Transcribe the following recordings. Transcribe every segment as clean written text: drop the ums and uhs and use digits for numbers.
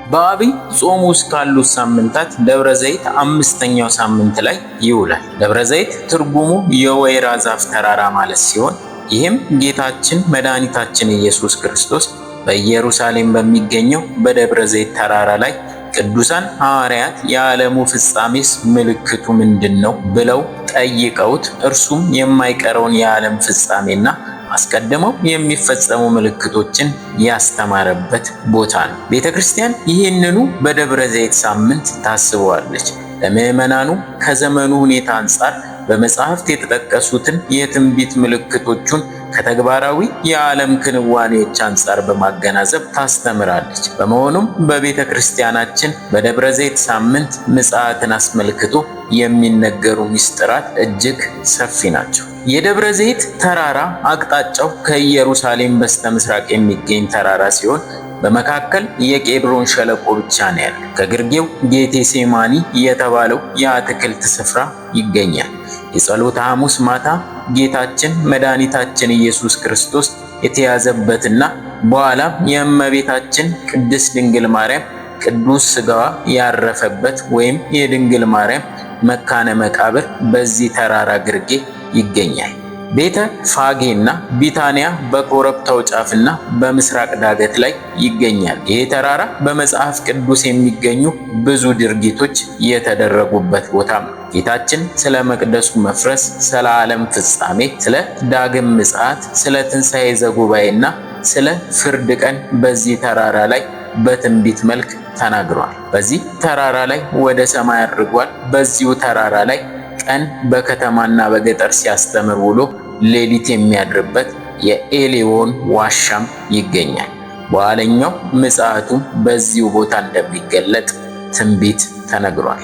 በአብይ ጾም ውስጥ ካሉት ሳምንታት ደብረ ዘይት አምስተኛው ሳምንት ላይ ይውላል። ደብረ ዘይት ትርጉሙ የወይራ ዛፍ ተራራ ማለት ሲሆን ይህም ጌታችን መድኃኒታችን ኢየሱስ ክርስቶስ በኢየሩሳሌም በሚገኘው በደብረ ዘይት ተራራ ላይ ቅዱሳን ሐዋርያት የዓለሙ ፍጻሜስ ምልክቱ ምንድነው ብለው ጠይቀውት እርሱም የማይቀረውን የዓለም ፍጻሜና አስቀድመው የሚፈጸሙ ምልክቶችን ያስተማረበት ቦታ ነው። ቤተ ክርስቲያን ይህንኑ በደብረ ዘይት ሳምንት ታስበዋለች። ለምዕመናኑ ከዘመኑ ሁኔታ አንጻር በመጽሐፍት የተጠቀሱትን የትንቢት ምልክቶቹን ከተግባራዊ የዓለም ክንዋኔዎች አንጻር በማገናዘብ ታስተምራለች። በመሆኑም በቤተ ክርስቲያናችን በደብረ ዘይት ሳምንት ምጽአትን አስመልክቶ የሚነገሩ ምስጢራት እጅግ ሰፊ ናቸው። የደብረ ዘይት ተራራ አቅጣጫው ከኢየሩሳሌም በስተ ምስራቅ የሚገኝ ተራራ ሲሆን በመካከል የቄድሮን ሸለቆ ብቻ ነው ያለው። ከግርጌው ጌቴሴማኒ የተባለው የአትክልት ስፍራ ይገኛል። የጸሎተ ሐሙስ ማታ ጌታችን መድኃኒታችን ኢየሱስ ክርስቶስ የተያዘበትና በኋላም የእመቤታችን ቅድስት ድንግል ማርያም ቅዱስ ሥጋዋ ያረፈበት ወይም የድንግል ማርያም መካነ መቃብር በዚህ ተራራ ግርጌ ይገኛል። ቤተ ፋጌና ቢታንያ በኮረብታው ጫፍና በምስራቅ ዳገት ላይ ይገኛል። ይህ ተራራ በመጽሐፍ ቅዱስ የሚገኙ ብዙ ድርጊቶች የተደረጉበት ቦታ ነው። ጌታችን ስለ መቅደሱ መፍረስ፣ ስለ ዓለም ፍጻሜ፣ ስለ ዳግም ምጽአት፣ ስለ ትንሣኤ ዘጉባኤና ስለ ፍርድ ቀን በዚህ ተራራ ላይ በትንቢት መልክ ተናግሯል። በዚህ ተራራ ላይ ወደ ሰማይ አድርጓል። በዚሁ ተራራ ላይ ቀን በከተማና በገጠር ሲያስተምር ውሎ ሌሊት የሚያድርበት የኤሌዎን ዋሻም ይገኛል። በኋለኛው ምጽአቱም በዚሁ ቦታ እንደሚገለጥ ትንቢት ተነግሯል።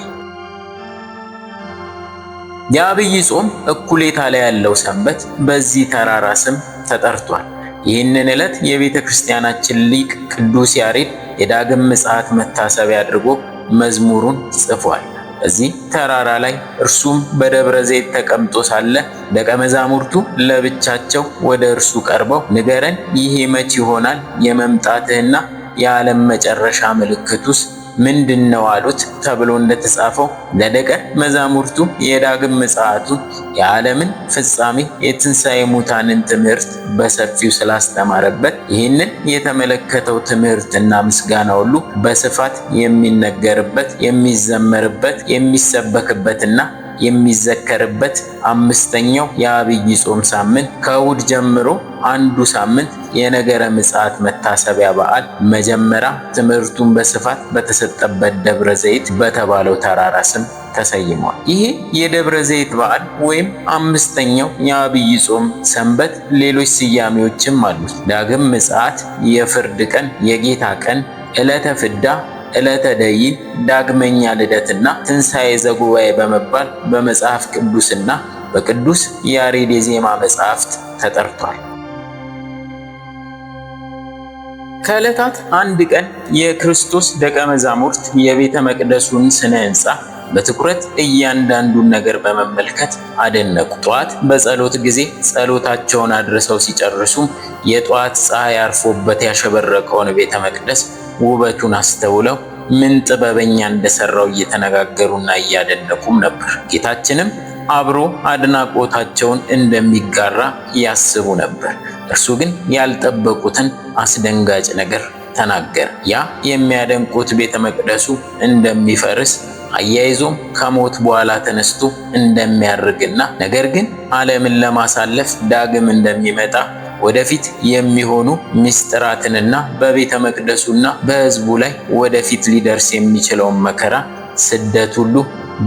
የአብይ ጾም እኩሌታ ላይ ያለው ሰንበት በዚህ ተራራ ስም ተጠርቷል። ይህንን ዕለት የቤተ ክርስቲያናችን ሊቅ ቅዱስ ያሬድ የዳግም ምጽአት መታሰቢያ አድርጎ መዝሙሩን ጽፏል። እዚህ ተራራ ላይ እርሱም በደብረ ዘይት ተቀምጦ ሳለ ደቀ መዛሙርቱ ለብቻቸው ወደ እርሱ ቀርበው ንገረን፣ ይሄ መች ይሆናል? የመምጣትህና የዓለም መጨረሻ ምልክቱስ ምንድነው አሉት ተብሎ እንደተጻፈው ለደቀ መዛሙርቱ የዳግም ምጽአቱን፣ የዓለምን ፍጻሜ፣ የትንሣኤ ሙታንን ትምህርት በሰፊው ስላስተማረበት ይህንን የተመለከተው ትምህርትና ምስጋና ሁሉ በስፋት የሚነገርበት፣ የሚዘመርበት፣ የሚሰበክበትና የሚዘከርበት አምስተኛው የአብይ ጾም ሳምንት ከእሑድ ጀምሮ አንዱ ሳምንት የነገረ ምጽአት መታሰቢያ በዓል መጀመሪያ ትምህርቱን በስፋት በተሰጠበት ደብረ ዘይት በተባለው ተራራ ስም ተሰይሟል። ይሄ የደብረ ዘይት በዓል ወይም አምስተኛው የአብይ ጾም ሰንበት ሌሎች ስያሜዎችም አሉት። ዳግም ምጽአት፣ የፍርድ ቀን፣ የጌታ ቀን፣ ዕለተ ፍዳ፣ ዕለተ ደይን፣ ዳግመኛ ልደትና ትንሣኤ ዘጉባኤ በመባል በመጽሐፍ ቅዱስና በቅዱስ ያሬድ የዜማ መጽሐፍት ተጠርቷል። ከዕለታት አንድ ቀን የክርስቶስ ደቀ መዛሙርት የቤተ መቅደሱን ስነ ሕንፃ በትኩረት እያንዳንዱን ነገር በመመልከት አደነቁ። ጠዋት በጸሎት ጊዜ ጸሎታቸውን አድርሰው ሲጨርሱም የጠዋት ፀሐይ አርፎበት ያሸበረቀውን ቤተ መቅደስ ውበቱን አስተውለው ምን ጥበበኛ እንደሰራው እየተነጋገሩና እያደነቁም ነበር። ጌታችንም አብሮ አድናቆታቸውን እንደሚጋራ ያስቡ ነበር። እርሱ ግን ያልጠበቁትን አስደንጋጭ ነገር ተናገረ። ያ የሚያደንቁት ቤተ መቅደሱ እንደሚፈርስ አያይዞም ከሞት በኋላ ተነስቶ እንደሚያርግና ነገር ግን ዓለምን ለማሳለፍ ዳግም እንደሚመጣ ወደፊት የሚሆኑ ምስጢራትንና በቤተ መቅደሱና በሕዝቡ ላይ ወደፊት ሊደርስ የሚችለውን መከራ፣ ስደት ሁሉ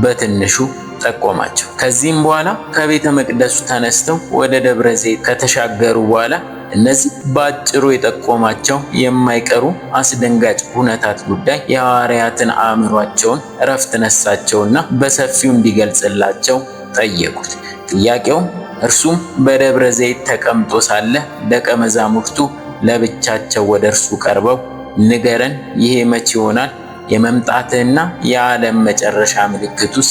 በትንሹ ጠቆማቸው። ከዚህም በኋላ ከቤተ መቅደሱ ተነስተው ወደ ደብረ ዘይት ከተሻገሩ በኋላ እነዚህ በአጭሩ የጠቆማቸው የማይቀሩ አስደንጋጭ ሁነታት ጉዳይ የሐዋርያትን አእምሯቸውን እረፍት ነሳቸውና በሰፊው እንዲገልጽላቸው ጠየቁት። ጥያቄውም እርሱም በደብረ ዘይት ተቀምጦ ሳለ ደቀ መዛሙርቱ ለብቻቸው ወደ እርሱ ቀርበው ንገረን፣ ይሄ መቼ ይሆናል? የመምጣትህና የዓለም መጨረሻ ምልክቱስ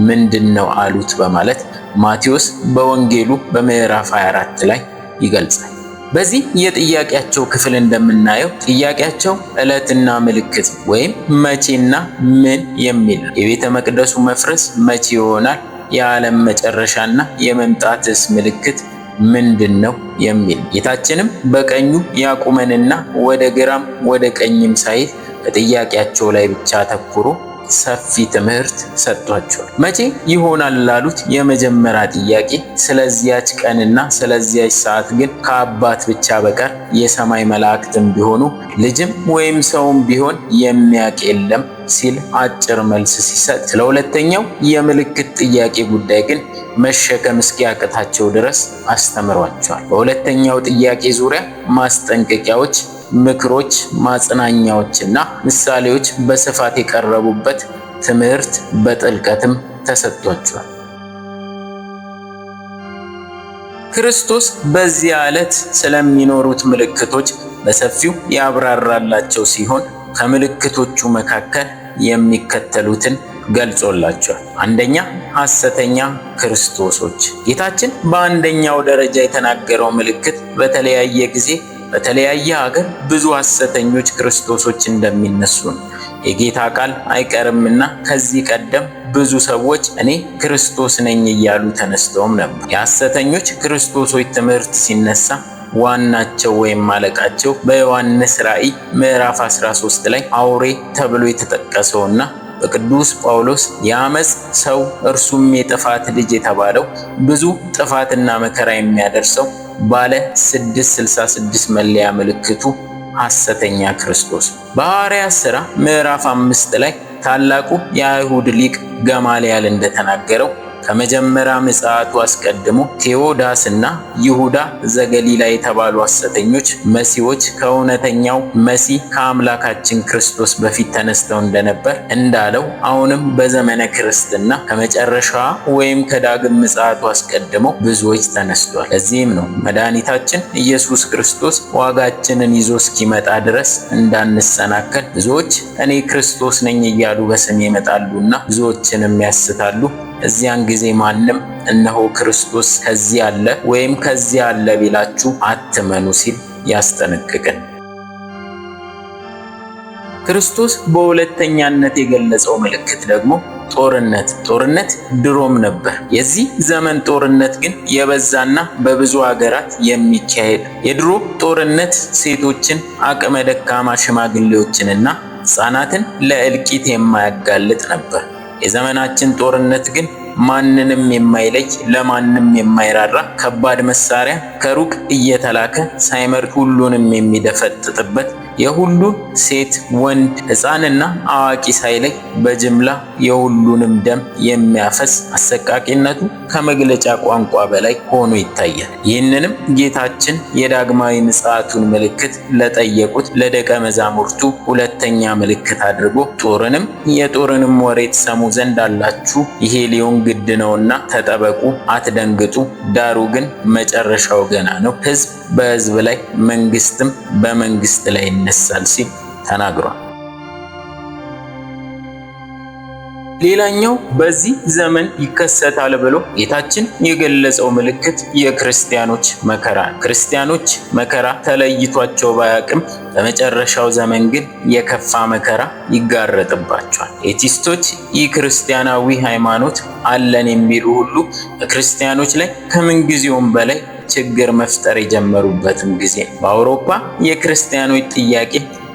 ምንድነው አሉት በማለት ማቴዎስ በወንጌሉ በምዕራፍ 24 ላይ ይገልጻል። በዚህ የጥያቄያቸው ክፍል እንደምናየው ጥያቄያቸው ዕለትና ምልክት ወይም መቼና ምን የሚል ነው። የቤተ መቅደሱ መፍረስ መቼ ይሆናል? የዓለም መጨረሻና የመምጣትስ ምልክት ምንድን ነው የሚል። ጌታችንም በቀኙ ያቁመንና ወደ ግራም ወደ ቀኝም ሳይል በጥያቄያቸው ላይ ብቻ አተኩሮ ሰፊ ትምህርት ሰጥቷቸዋል። መቼ ይሆናል ላሉት የመጀመሪያ ጥያቄ ስለዚያች ቀንና ስለዚያች ሰዓት ግን ከአባት ብቻ በቀር የሰማይ መላእክትም ቢሆኑ ልጅም ወይም ሰውም ቢሆን የሚያውቅ የለም ሲል አጭር መልስ ሲሰጥ፣ ስለ ሁለተኛው የምልክት ጥያቄ ጉዳይ ግን መሸከም እስኪያቅታቸው ድረስ አስተምሯቸዋል። በሁለተኛው ጥያቄ ዙሪያ ማስጠንቀቂያዎች፣ ምክሮች፣ ማጽናኛዎችና ምሳሌዎች በስፋት የቀረቡበት ትምህርት በጥልቀትም ተሰጥቷቸዋል። ክርስቶስ በዚያ ዕለት ስለሚኖሩት ምልክቶች በሰፊው ያብራራላቸው ሲሆን ከምልክቶቹ መካከል የሚከተሉትን ገልጾላቸዋል። አንደኛ፣ ሐሰተኛ ክርስቶሶች። ጌታችን በአንደኛው ደረጃ የተናገረው ምልክት በተለያየ ጊዜ በተለያየ ሀገር ብዙ ሐሰተኞች ክርስቶሶች እንደሚነሱ ነው። የጌታ ቃል አይቀርምና ከዚህ ቀደም ብዙ ሰዎች እኔ ክርስቶስ ነኝ እያሉ ተነስተውም ነበር። የሐሰተኞች ክርስቶሶች ትምህርት ሲነሳ ዋናቸው ወይም አለቃቸው በዮሐንስ ራእይ ምዕራፍ 13 ላይ አውሬ ተብሎ የተጠቀሰውና በቅዱስ ጳውሎስ የአመፅ ሰው እርሱም የጥፋት ልጅ የተባለው ብዙ ጥፋትና መከራ የሚያደርሰው ባለ 666 መለያ ምልክቱ ሐሰተኛ ክርስቶስ። በሐዋርያት ሥራ ምዕራፍ 5 ላይ ታላቁ የአይሁድ ሊቅ ገማልያል እንደተናገረው ከመጀመሪያ ምጽአቱ አስቀድሞ ቴዎዳስና ይሁዳ ዘገሊላ የተባሉ ሐሰተኞች መሲዎች ከእውነተኛው መሲህ ከአምላካችን ክርስቶስ በፊት ተነስተው እንደነበር እንዳለው አሁንም በዘመነ ክርስትና ከመጨረሻዋ ወይም ከዳግም ምጽአቱ አስቀድሞ ብዙዎች ተነስቷል። ለዚህም ነው መድኃኒታችን ኢየሱስ ክርስቶስ ዋጋችንን ይዞ እስኪመጣ ድረስ እንዳንሰናከል ብዙዎች እኔ ክርስቶስ ነኝ እያሉ በስሜ ይመጣሉና ብዙዎችንም ያስታሉ። እዚያን ጊዜ ማንም እነሆ ክርስቶስ ከዚህ አለ ወይም ከዚህ አለ ቢላችሁ አትመኑ ሲል ያስጠነቅቅን። ክርስቶስ በሁለተኛነት የገለጸው ምልክት ደግሞ ጦርነት ድሮም ነበር። የዚህ ዘመን ጦርነት ግን የበዛና በብዙ ሀገራት የሚካሄድ። የድሮ ጦርነት ሴቶችን፣ አቅመ ደካማ ሽማግሌዎችንና ሕፃናትን ለእልቂት የማያጋልጥ ነበር። የዘመናችን ጦርነት ግን ማንንም የማይለይ ለማንም የማይራራ ከባድ መሳሪያ ከሩቅ እየተላከ ሳይመርጥ ሁሉንም የሚደፈጥጥበት የሁሉን ሴት፣ ወንድ፣ ሕፃንና አዋቂ ሳይለይ በጅምላ የሁሉንም ደም የሚያፈስ አሰቃቂነቱ ከመግለጫ ቋንቋ በላይ ሆኖ ይታያል። ይህንንም ጌታችን የዳግማዊ ምጽአቱን ምልክት ለጠየቁት ለደቀ መዛሙርቱ ሁለተኛ ምልክት አድርጎ ጦርንም የጦርንም ወሬ ትሰሙ ዘንድ አላችሁ፣ ይሄ ሊሆን ግድ ነውና ተጠበቁ፣ አትደንግጡ፣ ዳሩ ግን መጨረሻው ገና ነው፣ ሕዝብ በሕዝብ ላይ መንግስትም በመንግስት ላይ ይነሳል ሲል ተናግሯል። ሌላኛው በዚህ ዘመን ይከሰታል ብሎ ጌታችን የገለጸው ምልክት የክርስቲያኖች መከራ ነው። ክርስቲያኖች መከራ ተለይቷቸው ባያቅም በመጨረሻው ዘመን ግን የከፋ መከራ ይጋረጥባቸዋል። ኤቲስቶች ይህ ክርስቲያናዊ ሃይማኖት አለን የሚሉ ሁሉ በክርስቲያኖች ላይ ከምንጊዜውም በላይ ችግር መፍጠር የጀመሩበትም ጊዜ ነው። በአውሮፓ የክርስቲያኖች ጥያቄ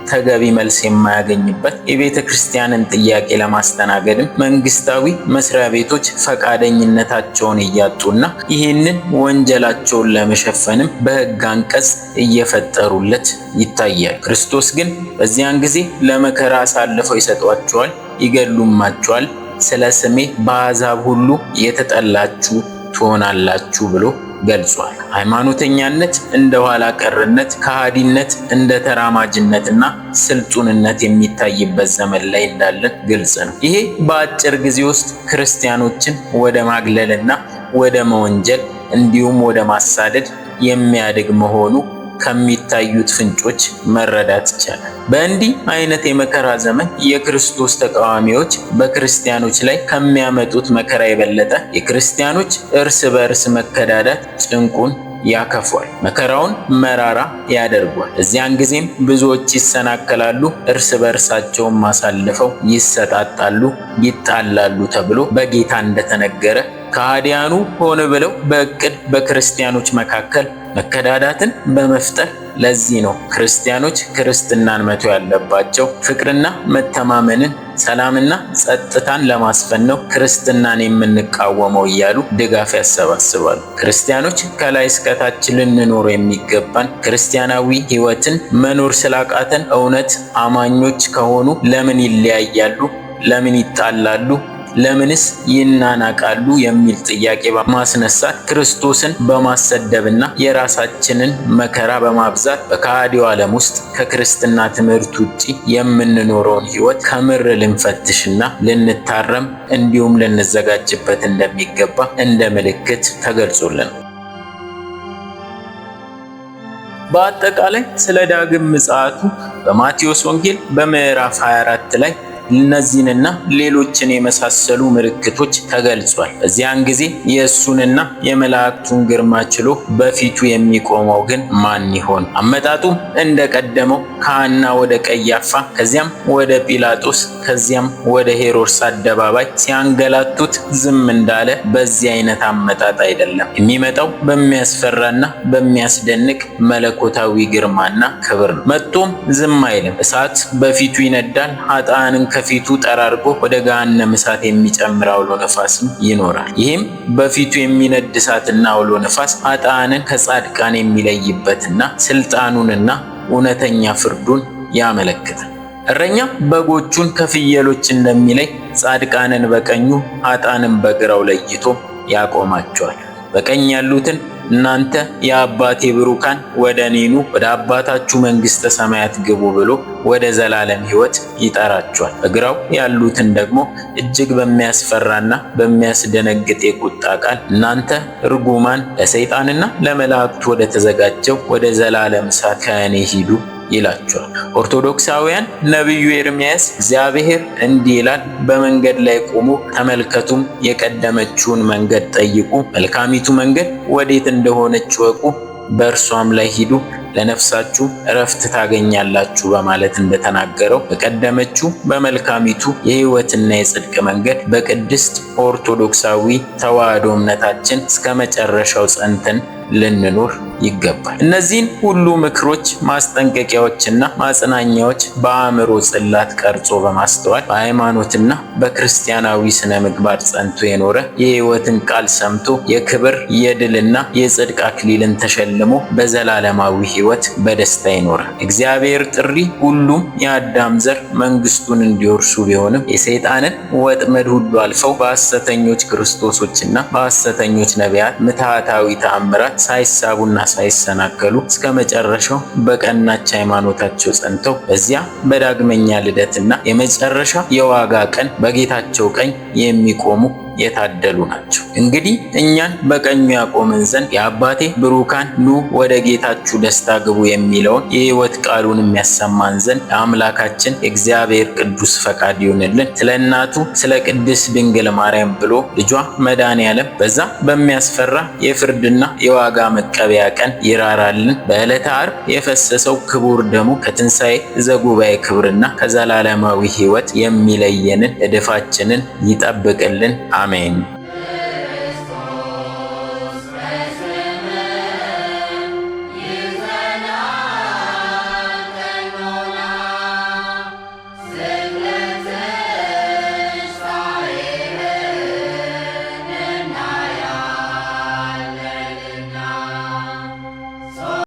ተገቢ መልስ የማያገኝበት የቤተ ክርስቲያንን ጥያቄ ለማስተናገድም መንግስታዊ መስሪያ ቤቶች ፈቃደኝነታቸውን እያጡና ይህንን ወንጀላቸውን ለመሸፈንም በሕግ አንቀጽ እየፈጠሩለት ይታያል። ክርስቶስ ግን በዚያን ጊዜ ለመከራ አሳልፈው ይሰጧቸዋል፣ ይገድሉማቸዋል፣ ስለ ስሜ በአሕዛብ ሁሉ የተጠላችሁ ትሆናላችሁ ብሎ ገልጿል። ሃይማኖተኛነት እንደ ኋላ ቀርነት፣ ከሃዲነት እንደ ተራማጅነትና ስልጡንነት የሚታይበት ዘመን ላይ እንዳለን ግልጽ ነው። ይሄ በአጭር ጊዜ ውስጥ ክርስቲያኖችን ወደ ማግለልና ወደ መወንጀል እንዲሁም ወደ ማሳደድ የሚያድግ መሆኑ ከሚታዩት ፍንጮች መረዳት ይቻላል። በእንዲህ አይነት የመከራ ዘመን የክርስቶስ ተቃዋሚዎች በክርስቲያኖች ላይ ከሚያመጡት መከራ የበለጠ የክርስቲያኖች እርስ በእርስ መከዳዳት ጭንቁን ያከፏል፣ መከራውን መራራ ያደርጓል። እዚያን ጊዜም ብዙዎች ይሰናከላሉ፣ እርስ በእርሳቸውም አሳልፈው ይሰጣጣሉ፣ ይጣላሉ ተብሎ በጌታ እንደተነገረ ከሃዲያኑ ሆነ ብለው በእቅድ በክርስቲያኖች መካከል መከዳዳትን በመፍጠር ለዚህ ነው ክርስቲያኖች ክርስትናን መተው ያለባቸው። ፍቅርና መተማመንን፣ ሰላምና ጸጥታን ለማስፈን ነው ክርስትናን የምንቃወመው እያሉ ድጋፍ ያሰባስባሉ። ክርስቲያኖች ከላይ እስከታች ልንኖር የሚገባን ክርስቲያናዊ ሕይወትን መኖር ስላቃተን እውነት አማኞች ከሆኑ ለምን ይለያያሉ? ለምን ይጣላሉ? ለምንስ ይናናቃሉ? የሚል ጥያቄ በማስነሳት ክርስቶስን በማሰደብና የራሳችንን መከራ በማብዛት በከሃዲው ዓለም ውስጥ ከክርስትና ትምህርት ውጪ የምንኖረውን ሕይወት ከምር ልንፈትሽና ልንታረም እንዲሁም ልንዘጋጅበት እንደሚገባ እንደ ምልክት ተገልጾልን። በአጠቃላይ ስለ ዳግም ምጽአቱ በማቴዎስ ወንጌል በምዕራፍ 24 ላይ እነዚህንና ሌሎችን የመሳሰሉ ምልክቶች ተገልጿል። በዚያን ጊዜ የእሱንና የመላእክቱን ግርማ ችሎ በፊቱ የሚቆመው ግን ማን ይሆን? አመጣጡም እንደቀደመው ከሐና ወደ ቀያፋ፣ ከዚያም ወደ ጲላጦስ፣ ከዚያም ወደ ሄሮድስ አደባባይ ሲያንገላቱት ዝም እንዳለ በዚህ አይነት አመጣጥ አይደለም። የሚመጣው በሚያስፈራና በሚያስደንቅ መለኮታዊ ግርማና ክብር ነው። መጥቶም ዝም አይልም። እሳት በፊቱ ይነዳል። ኃጥአንን ከፊቱ ጠራርጎ ወደ ገሃነመ እሳት የሚጨምር አውሎ ነፋስም ይኖራል። ይህም በፊቱ የሚነድ እሳትና አውሎ ነፋስ ኃጥአንን ከጻድቃን የሚለይበትና ስልጣኑንና እውነተኛ ፍርዱን ያመለክታል። እረኛ በጎቹን ከፍየሎች እንደሚለይ ጻድቃንን በቀኙ ኃጥአንን በግራው ለይቶ ያቆማቸዋል። በቀኝ ያሉትን እናንተ የአባቴ ብሩካን ወደ እኔ ኑ፣ ወደ አባታችሁ መንግሥተ ሰማያት ግቡ ብሎ ወደ ዘላለም ሕይወት ይጠራቸዋል። በግራው ያሉትን ደግሞ እጅግ በሚያስፈራና በሚያስደነግጥ የቁጣ ቃል እናንተ ርጉማን ለሰይጣንና ለመላእክቱ ወደ ተዘጋጀው ወደ ዘላለም እሳት ከእኔ ሂዱ ይላቸዋል። ኦርቶዶክሳውያን ነቢዩ ኤርምያስ እግዚአብሔር እንዲህ ይላል፣ በመንገድ ላይ ቆሙ ተመልከቱም፣ የቀደመችውን መንገድ ጠይቁ፣ መልካሚቱ መንገድ ወዴት እንደሆነች ወቁ፣ በእርሷም ላይ ሂዱ፣ ለነፍሳችሁ እረፍት ታገኛላችሁ በማለት እንደተናገረው በቀደመችው በመልካሚቱ የሕይወትና የጽድቅ መንገድ በቅድስት ኦርቶዶክሳዊ ተዋሕዶ እምነታችን እስከ መጨረሻው ጸንተን ልንኖር ይገባል። እነዚህን ሁሉ ምክሮች፣ ማስጠንቀቂያዎችና ማጽናኛዎች በአእምሮ ጽላት ቀርጾ በማስተዋል በሃይማኖትና በክርስቲያናዊ ስነ ምግባር ጸንቶ የኖረ የሕይወትን ቃል ሰምቶ የክብር የድልና የጽድቅ አክሊልን ተሸልሞ በዘላለማዊ ሕይወት በደስታ ይኖራል። እግዚአብሔር ጥሪ ሁሉም የአዳም ዘር መንግስቱን እንዲወርሱ ቢሆንም የሰይጣንን ወጥመድ ሁሉ አልፈው በሐሰተኞች ክርስቶሶችና በሐሰተኞች ነቢያት ምትሃታዊ ተአምራት ሳይሳቡና ሳይሰናከሉ እስከ መጨረሻው በቀናች ሃይማኖታቸው ጸንተው በዚያ በዳግመኛ ልደትና የመጨረሻ የዋጋ ቀን በጌታቸው ቀኝ የሚቆሙ የታደሉ ናቸው። እንግዲህ እኛን በቀኙ ያቆመን ዘንድ የአባቴ ብሩካን ኑ ወደ ጌታችሁ ደስታ ግቡ የሚለውን የሕይወት ቃሉን የሚያሰማን ዘንድ የአምላካችን የእግዚአብሔር ቅዱስ ፈቃድ ይሁንልን። ስለ እናቱ ስለ ቅድስት ድንግል ማርያም ብሎ ልጇ መድኃኔዓለም በዛ በሚያስፈራ የፍርድና የዋጋ መቀበያ ቀን ይራራልን። በዕለተ ዓርብ የፈሰሰው ክቡር ደሙ ከትንሣኤ ዘጉባኤ ክብርና ከዘላለማዊ ሕይወት የሚለየንን እድፋችንን ይጠብቅልን። አሜን።